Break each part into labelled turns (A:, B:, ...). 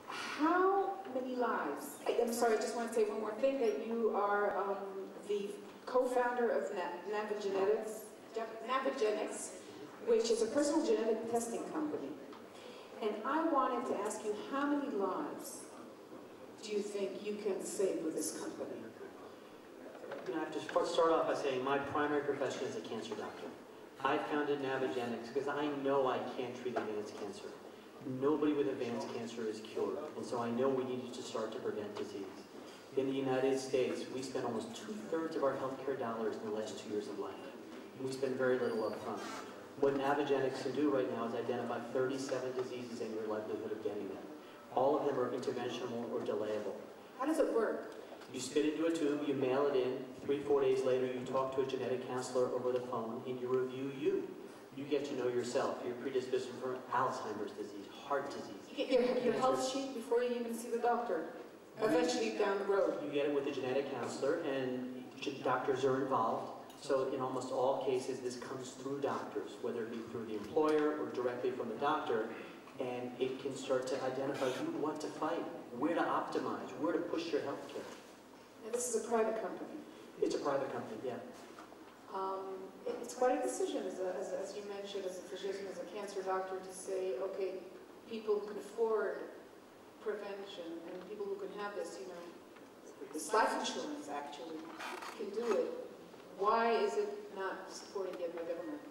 A: How many lives? I'm sorry, I just want to say one more thing, that you are the co-founder of Navigenics, which is a personal genetic testing company. And I wanted to ask you, how many lives do you think you can save with this company?
B: You know, I have to start off by saying my primary profession is a cancer doctor. I founded Navigenics because I know I can't treat advanced cancer. Nobody with advanced cancer is cured, and so I know we needed to start to prevent disease. In the United States, we spend almost 2/3 of our healthcare dollars in the last 2 years of life. And we spend very little up front. What Navigenics can do right now is identify 37 diseases and your likelihood of getting them. All of them are interventional or delayable.
A: How does it work?
B: You spit into a tube, you mail it in, 3-4 days later you talk to a genetic counselor over the phone, and you review you. You get to know yourself, your predisposition for Alzheimer's disease, heart disease.
A: You get your health sheet before you even see the doctor, eventually down the road.
B: You get it with a genetic counselor, and doctors are involved. So in almost all cases, this comes through doctors, whether it be through the employer or directly from the doctor, and it can start to identify you what to fight, where to optimize, where to push your health care.
A: And this is a private company.
B: It's a private company, yeah.
A: It's quite a decision, as you mentioned, as a physician, as a cancer doctor, to say, okay, people who can afford prevention and people who can have this, you know, this life insurance actually can do it. Why is it not supported yet by government?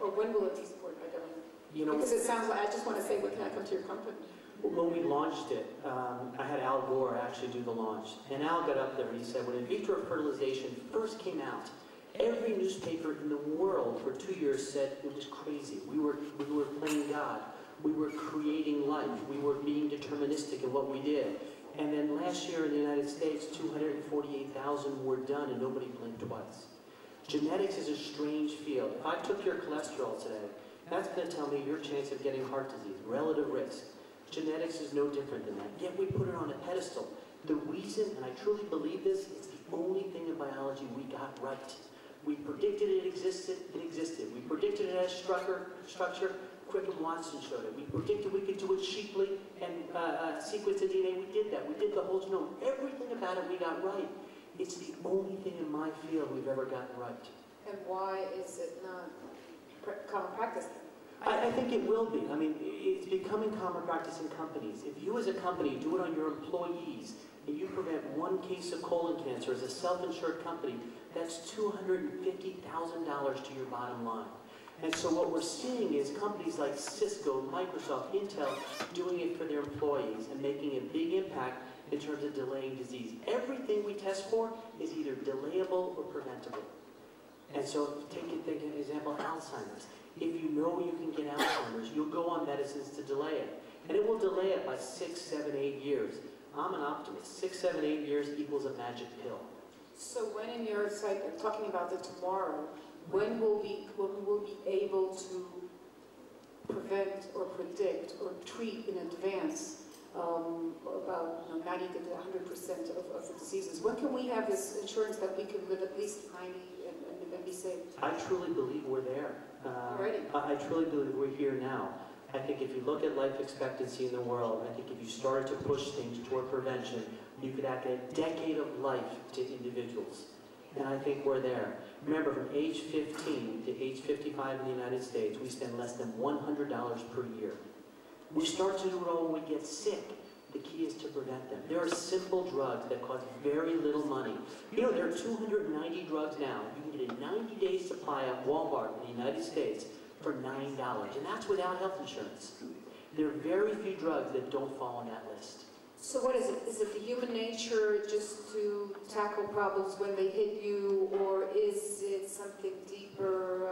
A: Or when will it be supported by government? You know, because it sounds like, I just want to say, when can I come to your company?
B: When we launched it, I had Al Gore actually do the launch. And Al got up there and he said, when in vitro fertilization first came out, every newspaper in the world for 2 years said it was crazy. We were playing God. We were creating life. We were being deterministic in what we did. And then last year in the United States, 248,000 were done and nobody blinked twice. Genetics is a strange field. If I took your cholesterol today, that's going to tell me your chance of getting heart disease, relative risk. Genetics is no different than that. Yet we put it on a pedestal. The reason, and I truly believe this, it's the only thing in biology we got right. We predicted it existed, it existed. We predicted it as structure, Crick and Watson showed it. We predicted we could do it cheaply and sequence the DNA, we did that. We did the whole genome. Everything about it we got right. It's the only thing in my field we've ever gotten right.
A: And why is it not common practice then?
B: I think it will be. I mean, it's becoming common practice in companies. If you as a company do it on your employees, and you prevent one case of colon cancer as a self-insured company, that's $250,000 to your bottom line. And so what we're seeing is companies like Cisco, Microsoft, Intel doing it for their employees and making a big impact in terms of delaying disease. Everything we test for is either delayable or preventable. And so take an example, Alzheimer's. If you know you can get Alzheimer's, you'll go on medicines to delay it. And it will delay it by 6, 7, 8 years. I'm an optimist. 6, 7, 8 years equals a magic pill.
A: So when in your site, talking about the tomorrow, when will we be able to prevent or predict or treat in advance about 90 to 100% of the diseases? When can we have this insurance that we can live at least 90 and be safe?
B: I truly believe we're there. I truly believe we're here now. I think if you look at life expectancy in the world, I think if you started to push things toward prevention, you could add a decade of life to individuals. And I think we're there. Remember, from age 15 to age 55 in the United States, we spend less than $100 per year. We start to do it all when we get sick. The key is to prevent them. There are simple drugs that cost very little money. You know, there are 290 drugs now. You can get a 90-day supply at Walmart in the United States for $9, and that's without health insurance. There are very few drugs that don't fall on that list.
A: So what is it? Is it the human nature just to tackle problems when they hit you, or is it something deeper,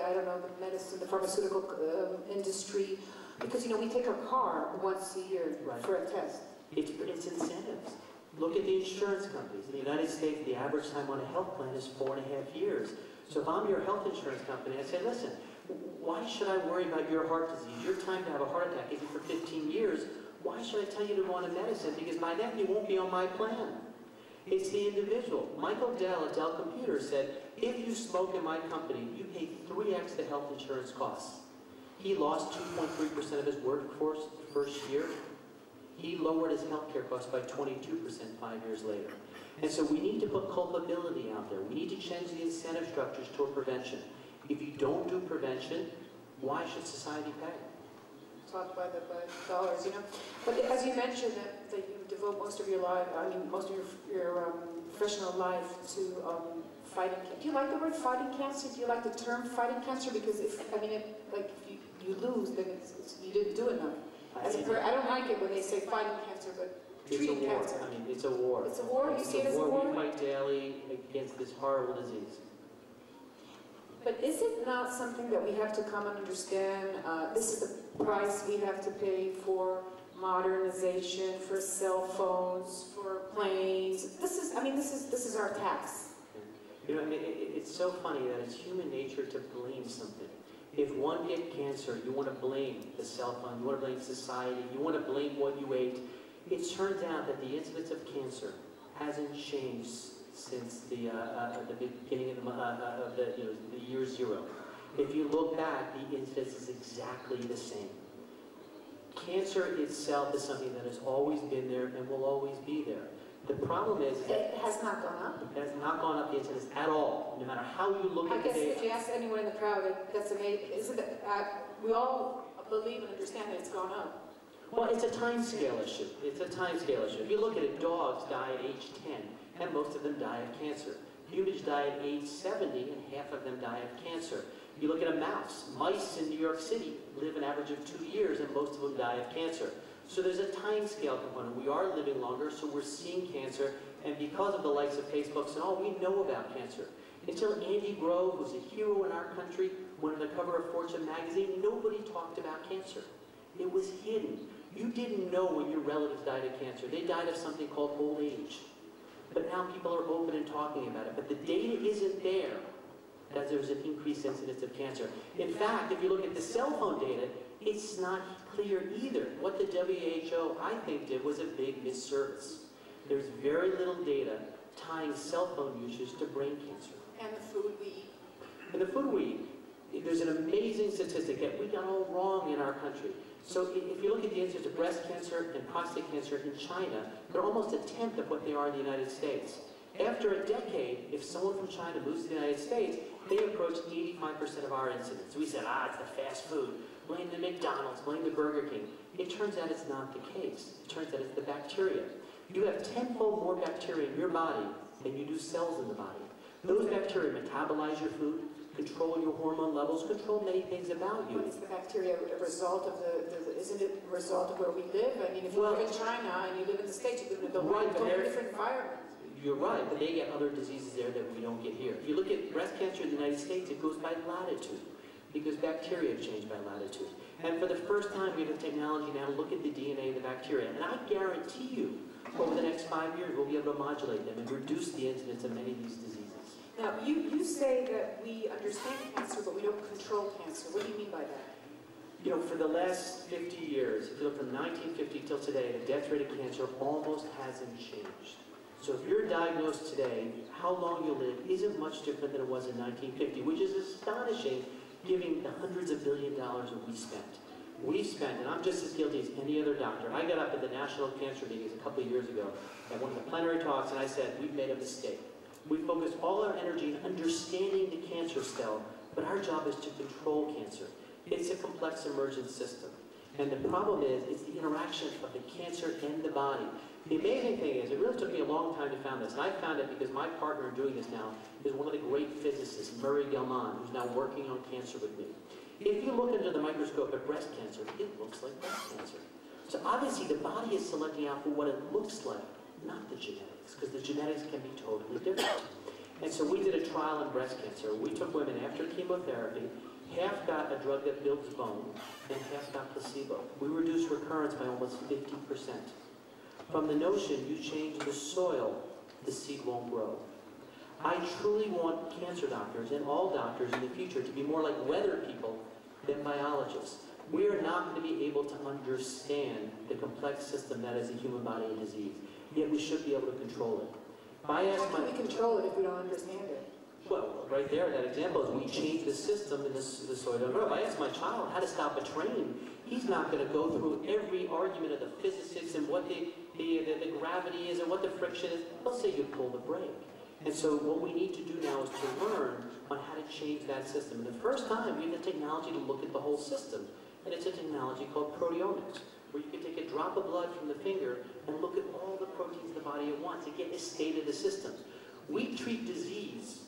A: I don't know, the medicine, the pharmaceutical industry? Because, you know, we take our car once a year for a test.
B: It's incentives. Look at the insurance companies. In the United States, the average time on a health plan is 4.5 years. So if I'm your health insurance company, I say, listen, why should I worry about your heart disease? Your time to have a heart attack isn't for 15 years. Why should I tell you to go on a medicine? Because by then you won't be on my plan. It's the individual. Michael Dell at Dell Computers said, if you smoke in my company, you pay 3x the health insurance costs. He lost 2.3% of his workforce the first year. He lowered his healthcare costs by 22% 5 years later. And so we need to put culpability out there. We need to change the incentive structures toward prevention. If you don't do prevention, why should society pay?
A: Taught by the dollars, you know. But as you mentioned that you devote most of your life, I mean, most of your professional life to fighting cancer. Do you like the word fighting cancer? Do you like the term fighting cancer? Because if you lose, then you didn't do enough. I don't like it when they say fighting cancer, but treating cancer.
B: I mean, it's a war.
A: It's a war? You see it as a war?
B: We fight daily against this horrible disease.
A: But is it not something that we have to come and understand? This is the price we have to pay for modernization, for cell phones, for planes. This is our tax.
B: You know, I mean, it's so funny that it's human nature to blame something. If one get cancer, you want to blame the cell phone, you want to blame society, you want to blame what you ate. It turns out that the incidence of cancer hasn't changed since the beginning of the year zero. If you look back, the incidence is exactly the same. Cancer itself is something that has always been there and will always be there. The problem is that
A: it has not gone up.
B: It has not gone up the incidence at all, no matter how you look at the data.
A: I guess if you ask anyone in the crowd, that's amazing. Isn't it? We all believe and understand that it's gone up.
B: Well, it's a time scale issue. It's a time scale issue. If you look at it, dogs die at age 10, and most of them die of cancer. Humans die at age 70, and half of them die of cancer. You look at a mouse. Mice in New York City live an average of 2 years, and most of them die of cancer. So there's a time scale component. We are living longer, so we're seeing cancer, and because of the likes of Facebooks and all, we know about cancer. Until Andy Grove, who's a hero in our country, went on the cover of Fortune magazine, nobody talked about cancer. It was hidden. You didn't know when your relatives died of cancer. They died of something called old age. But now people are open and talking about it. But the data isn't there that there's an increased incidence of cancer. In fact, if you look at the cell phone data, it's not clear either. What the WHO, I think, did was a big misservice. There's very little data tying cell phone usage to brain cancer.
A: And the food we eat.
B: And the food we eat. There's an amazing statistic that we got all wrong in our country. So if you look at the incidence of breast cancer and prostate cancer in China, they're almost a tenth of what they are in the United States. After a decade, if someone from China moves to the United States, they approach 85% of our incidence. We said, it's the fast food. Blame the McDonald's, blame the Burger King. It turns out it's not the case. It turns out it's the bacteria. You have 10-fold more bacteria in your body than you do cells in the body. Those bacteria metabolize your food, control your hormone levels, control many things about you.
A: But is the bacteria a result of isn't it a result of where we live? I mean, if you live in China and you live in the States, you live in a totally different environment.
B: You're right, but they get other diseases there that we don't get here. If you look at breast cancer in the United States, it goes by latitude, because bacteria have changed by latitude. And for the first time, we have the technology now to look at the DNA of the bacteria. And I guarantee you, over the next 5 years, we'll be able to modulate them and reduce the incidence of many of these diseases.
A: Now, you say that we understand cancer, but we don't control cancer. What do you mean by that?
B: You know, for the last 50 years, if you look from 1950 till today, the death rate of cancer almost hasn't changed. So if you're diagnosed today, how long you live isn't much different than it was in 1950, which is astonishing, given the hundreds of billions of dollars that we spent. We've spent, and I'm just as guilty as any other doctor. I got up at the National Cancer Meetings a couple of years ago at one of the plenary talks, and I said, we've made a mistake. We focused all our energy in understanding the cancer cell, but our job is to control cancer. It's a complex emergent system. And the problem is, it's the interaction of the cancer and the body. The amazing thing is, it really took me a long time to find this, and I found it because my partner in doing this now is one of the great physicists, Murray Gell-Mann, who's now working on cancer with me. If you look under the microscope at breast cancer, it looks like breast cancer. So obviously the body is selecting out for what it looks like, not the genetics, because the genetics can be totally different. And so we did a trial in breast cancer. We took women after chemotherapy, half got a drug that builds bone, and half got placebo. We reduced recurrence by almost 50%. From the notion you change the soil, the seed won't grow. I truly want cancer doctors and all doctors in the future to be more like weather people than biologists. We are not going to be able to understand the complex system that is the human body and disease, yet we should be able to control it.
A: How can we control it if we don't understand it?
B: Well, right there, that example is we changed the system in the soil. If I ask my child how to stop a train, he's not going to go through every argument of the physics and what the gravity is and what the friction is. He'll say you pull the brake. And so what we need to do now is to learn on how to change that system. And the first time, we have the technology to look at the whole system. And it's a technology called proteomics, where you can take a drop of blood from the finger and look at all the proteins in the body at once and get the state of the system. We treat disease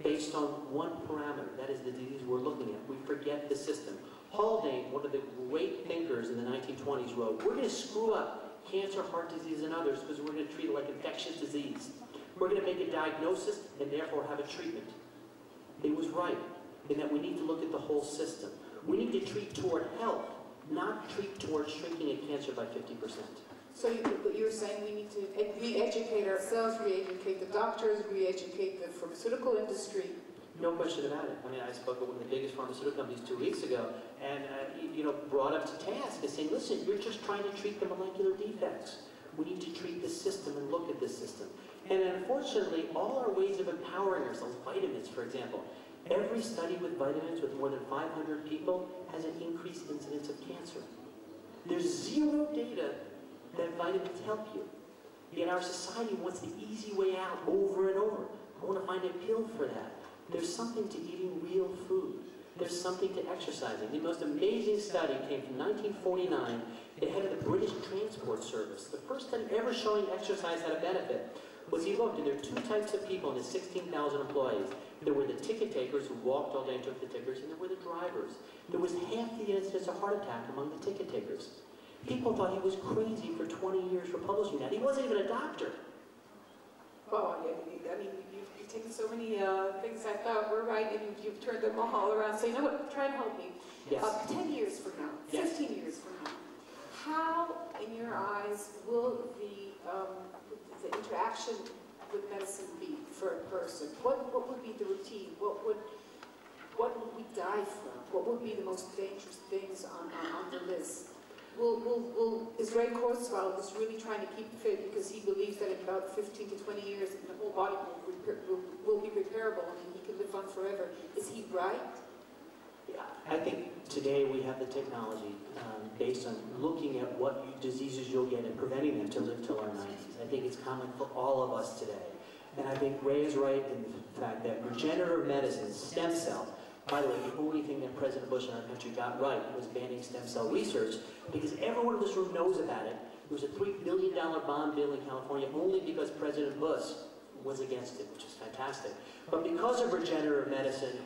B: based on one parameter. That is the disease we're looking at. We forget the system. Haldane, one of the great thinkers in the 1920s, wrote, we're going to screw up cancer, heart disease, and others because we're going to treat it like infectious disease. We're going to make a diagnosis and therefore have a treatment. He was right in that we need to look at the whole system. We need to treat toward health, not treat toward shrinking a cancer by 50%.
A: So you're saying we need to re-educate ourselves, re-educate the doctors, re-educate the pharmaceutical industry.
B: No question about it. I mean, I spoke with one of the biggest pharmaceutical companies 2 weeks ago, and brought up to task and saying, listen, you're just trying to treat the molecular defects. We need to treat the system and look at this system. And unfortunately, all our ways of empowering ourselves, vitamins, for example, every study with vitamins with more than 500 people has an increased incidence of cancer. There's zero data that vitamins help you. Yet our society wants the easy way out over and over. I want to find a pill for that. There's something to eating real food. There's something to exercising. The most amazing study came from 1949, the head of the British Transport Service. The first study ever showing exercise had a benefit was he looked, and there are two types of people in his 16,000 employees. There were the ticket takers who walked all day and took the tickets, and there were the drivers. There was half the incidence of heart attack among the ticket takers. People thought he was crazy for 20 years for publishing that. He wasn't even a doctor.
A: Oh, yeah, I mean, you've taken so many things I thought were right, and you've turned them all around. So you know what? Try and help me.
B: Yes.
A: 10 years from now,
B: yes.
A: 15 years from now, how, in your eyes, will the interaction with medicine be for a person? What would be the routine? What would we die from? What would be the most dangerous things on the list? Is Ray Kurzweil just really trying to keep fit because he believes that in about 15 to 20 years the whole body will be repairable and he can live on forever? Is he right?
B: Yeah, I think today we have the technology based on looking at what diseases you'll get and preventing them to live till our 90s. I think it's common for all of us today. And I think Ray is right in the fact that regenerative medicine, stem cells, by the way, the only thing that President Bush in our country got right was banning stem cell research, because everyone in this room knows about it. There was a $3 billion bond bill in California only because President Bush was against it, which is fantastic. But because of regenerative medicine,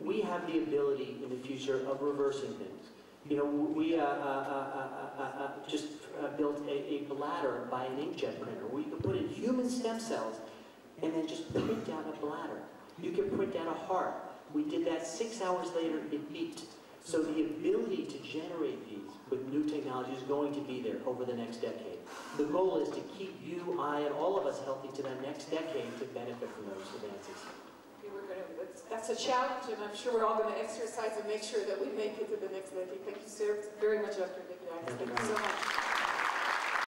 B: we have the ability in the future of reversing things. You know, we just built a bladder by an inkjet printer where you can put in human stem cells and then just print out a bladder. You can print out a heart. We did that 6 hours later, it beat. So the ability to generate these with new technology is going to be there over the next decade. The goal is to keep you, I, and all of us healthy to the next decade to benefit from those advances.
A: That's a challenge, and I'm sure we're all going to exercise and make sure that we make it to the next decade. Thank you, sir, very much, Dr. Navigenics. Thank you so much.